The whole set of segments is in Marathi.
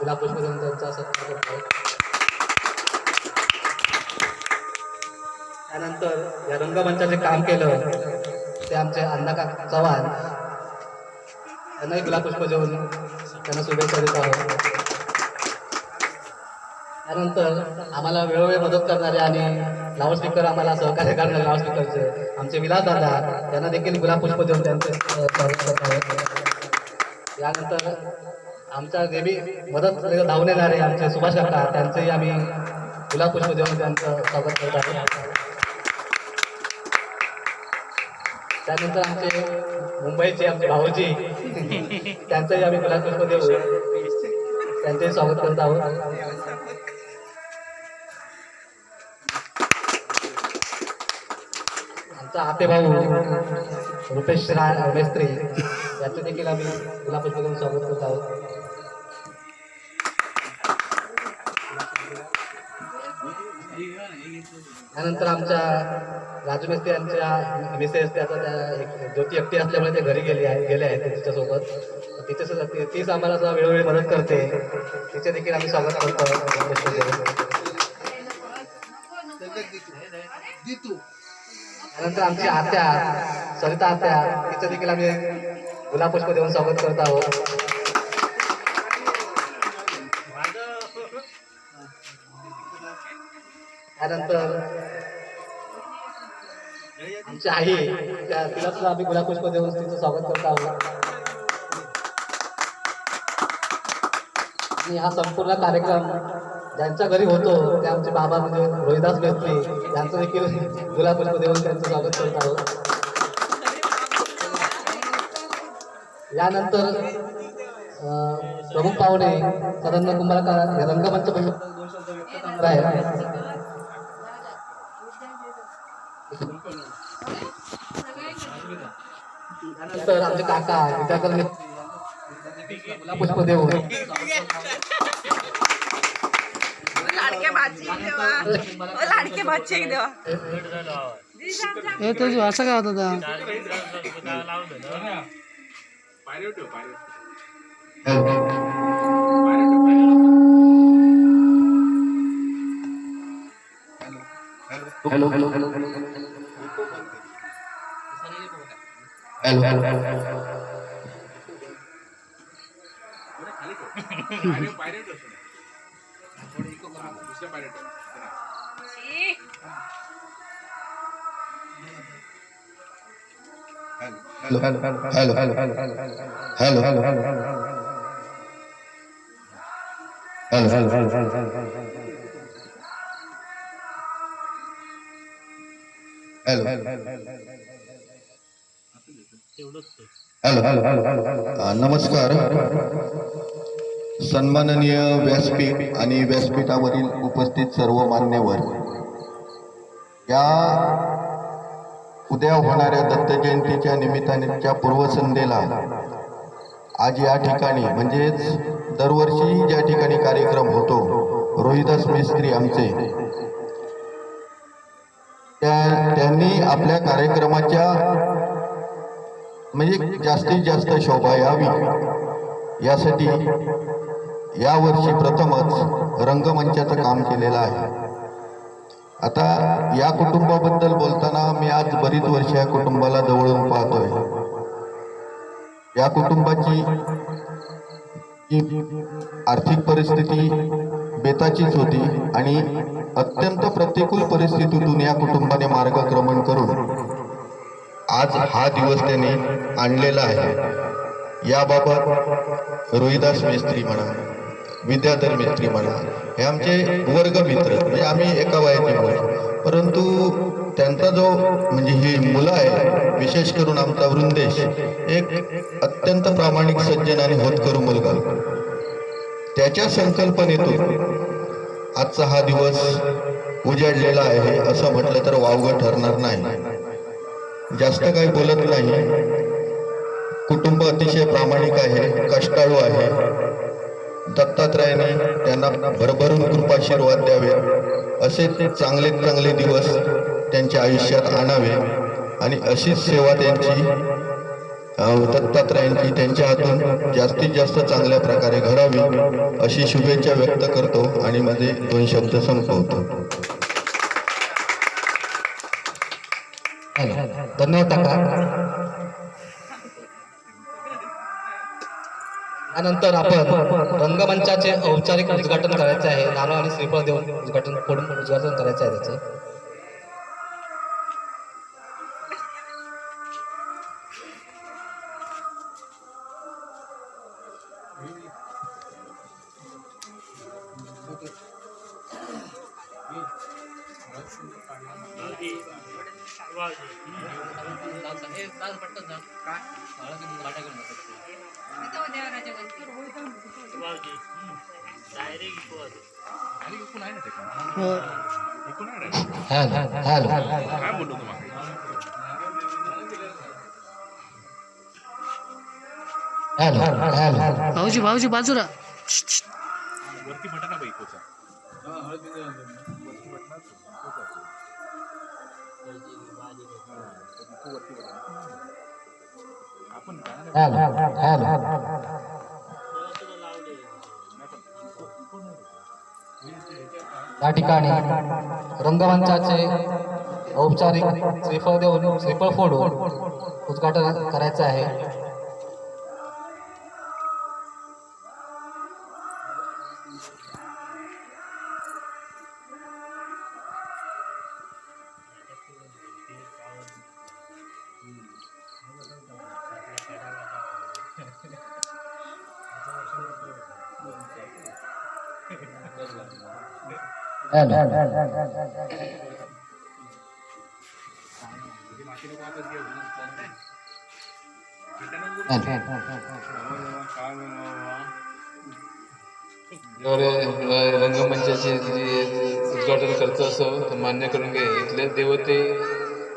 गुलाब पुष्प देऊन त्यांचा सत्कार करतो. त्यानंतर या रंगमंचाचे काम केलं ते आमचे अण्णाकाका चव्हाण त्यांनाही गुलाब पुष्प देऊन त्यांना शुभेच्छा देत आहोत. त्यानंतर आम्हाला वेळोवेळी मदत करणारे आणि लाऊडस्पीकर आम्हाला सहकार्य करणारे लाऊडस्पीकरचे आमचे विलास दादा त्यांना देखील गुलाब पुष्प देऊन त्यांचे स्वागत करत आहोत. यानंतर आमच्या नेहमी मदत धावून येणारे आमचे सुभाष काका त्यांचेही आम्ही गुलाब पुष्प देऊन त्यांचं स्वागत करत आहोत. त्यानंतर आमचे मुंबईचे आमचे भाऊजी त्यांचंही आम्ही गुलाब पुष्प देऊ त्यांचेही स्वागत करत आहोत. आमचा आपे भाऊ रुपेश मेस्त्री याचं देखील आम्ही गुलाब पुष्प देऊन स्वागत करत आहोत. त्यानंतर आमच्या राजू मेस्त्री यांच्या मिसेस त्याचा त्या ज्योती एकटी असल्यामुळे ते घरी गेले आहेत तिच्यासोबत तीच आम्हाला वेळोवेळी मदत करते तिचे देखील आम्ही स्वागत करतो. त्यानंतर आमची आत्या सरिता आत्या तिचं देखील आम्ही गुलाब पुष्प देऊन स्वागत करत आहोत. त्यानंतर आमची आई तिला सुद्धा आम्ही गुलाब पुष्प देऊन तिचं स्वागत करत आहोत. आणि हा संपूर्ण कार्यक्रम ज्यांच्या घरी होतो ते आमचे बाबा म्हणजे रोहिदास मेस्त्री यांचं देखील गुलाब पुष्प देऊन त्यांचं स्वागत करत आहोत. यानंतर प्रमुख पाहुणे सदन कुंभारकर रंगमंच आहे. त्यानंतर आमचे काका विद्याकर गुलाब पुष्प देऊन लाडके भाची देवा हे तुझं असं काय होतं हॅलो हॅलो हॅलो हॅलो नमस्कार. सन्माननीय व्यासपीठ आणि व्यासपीठावरील उपस्थित सर्व मान्यवर, या उद्या होणाऱ्या दत्त जयंतीच्या निमित्तानेच्या पूर्वसंध्येला आज या ठिकाणी म्हणजेच दरवर्षी ज्या ठिकाणी कार्यक्रम होतो रोहिदास मेस्त्री आमचे त्यांनी आपल्या कार्यक्रमाच्या म्हणजे जास्तीत जास्त शोभा यावी यासाठी यावर्षी प्रथमच रंगमंचाचं काम केलेलं आहे. आता या कुटुंबाबद्दल बोलताना मी आज बरीच वर्ष या कुटुंबाला जवळून पाहतोय. या कुटुंबाची आर्थिक परिस्थिती बेताचीच होती आणि अत्यंत प्रतिकूल परिस्थितीतून या कुटुंबाने मार्गक्रमण करून आज हा दिवस त्यांनी आणलेला आहे. याबाबत रोहिदास मेस्त्री म्हणा, विद्याधर मेस्त्री म्हणा, हे आमचे वर्ग मित्र म्हणजे आम्ही एका वयाचे मुलं, परंतु त्यांचा जो म्हणजे ही मुलं आहे, विशेष करून आमचा वृंदेश एक अत्यंत प्रामाणिक सज्जन आणि होतकरू मुलगा, त्याच्या संकल्पनेतून आजचा हा दिवस उजाडलेला आहे असं म्हटलं तर वावगं ठरणार नाही. जास्त काही बोलत नाही. कुटुंब अतिशय प्रामाणिक आहे, कष्टाळू आहे. दत्तात्रयाने त्यांना भरभरून कृपाशीर्वाद द्यावे, असे ते चांगले चांगले दिवस त्यांच्या आयुष्यात आणावे आणि अशीच सेवा त्यांची दत्तात्रयांची त्यांच्या हातून जास्तीत जास्त चांगल्या प्रकारे घडावी अशी शुभेच्छा व्यक्त करतो आणि माझे 2 शब्द संपवतो. धन्यवाद काका. त्यानंतर आपण रंगमंचाचे औपचारिक उद्घाटन करायचे आहे. नारळ आणि श्रीफळ देऊन उद्घाटन करायचे आहे त्याचे. भाऊजी भाऊजी बाजूला या ठिकाणी रंगमंचाचे औपचारिक श्रीफळ देऊन श्रीफळ फोडून उद्घाटन करायचं आहे. रंगमंचाचे उद्घाटन करत असो तर मान्य करून घे. इथले देवते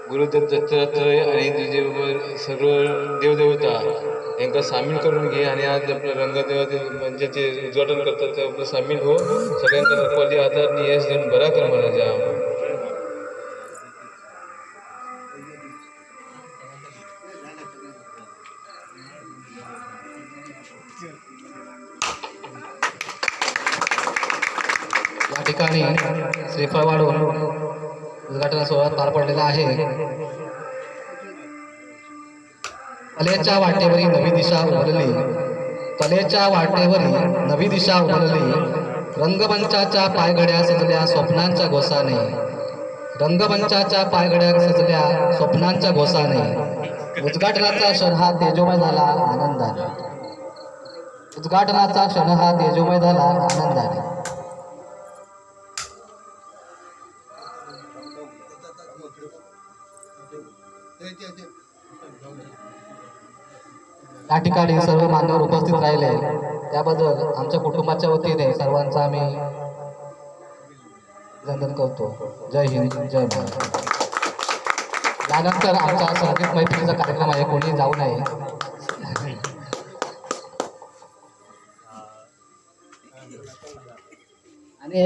गुरुदत्त दत्तात्रय आणि तिचे सर्व देवदेवता यांना सामील करून घे आणि आज आपलं रंगदेव मंचाचे उद्घाटन करतात ते आपलं सामील हो. सगळ्यांना रखवाली आधार यश देऊन बरा कर महाराजा. या ठिकाणी श्रीफळ वाढून उद्घाटन सोहळा पार पडलेला आहे. कलेच्या वाटेवरी नवी दिशा उमलली, कलेच्या वाटेवरी नवी दिशा उमलली. रंगमंचाच्या पायघड्या सजल्या स्वप्नांच्या घोसाने, रंगमंचाच्या पायघड्या सजल्या स्वप्नांच्या घोसाने. उद्घाटनाचा क्षण हा तेजोमय झाला आनंदाने, उद्घाटनाचा क्षण हा तेजोमय झाला आनंदाने. या ठिकाणी सर्व मान्यवर उपस्थित राहिले त्याबद्दल आमच्या कुटुंबाच्या वतीने सर्वांचा आम्ही अभिनंदन करतो. जय हिंद, जय महाराष्ट्र. यानंतर आमचा संगीत मैत्रीचा कार्यक्रम आहे, कोणी जाऊ नये.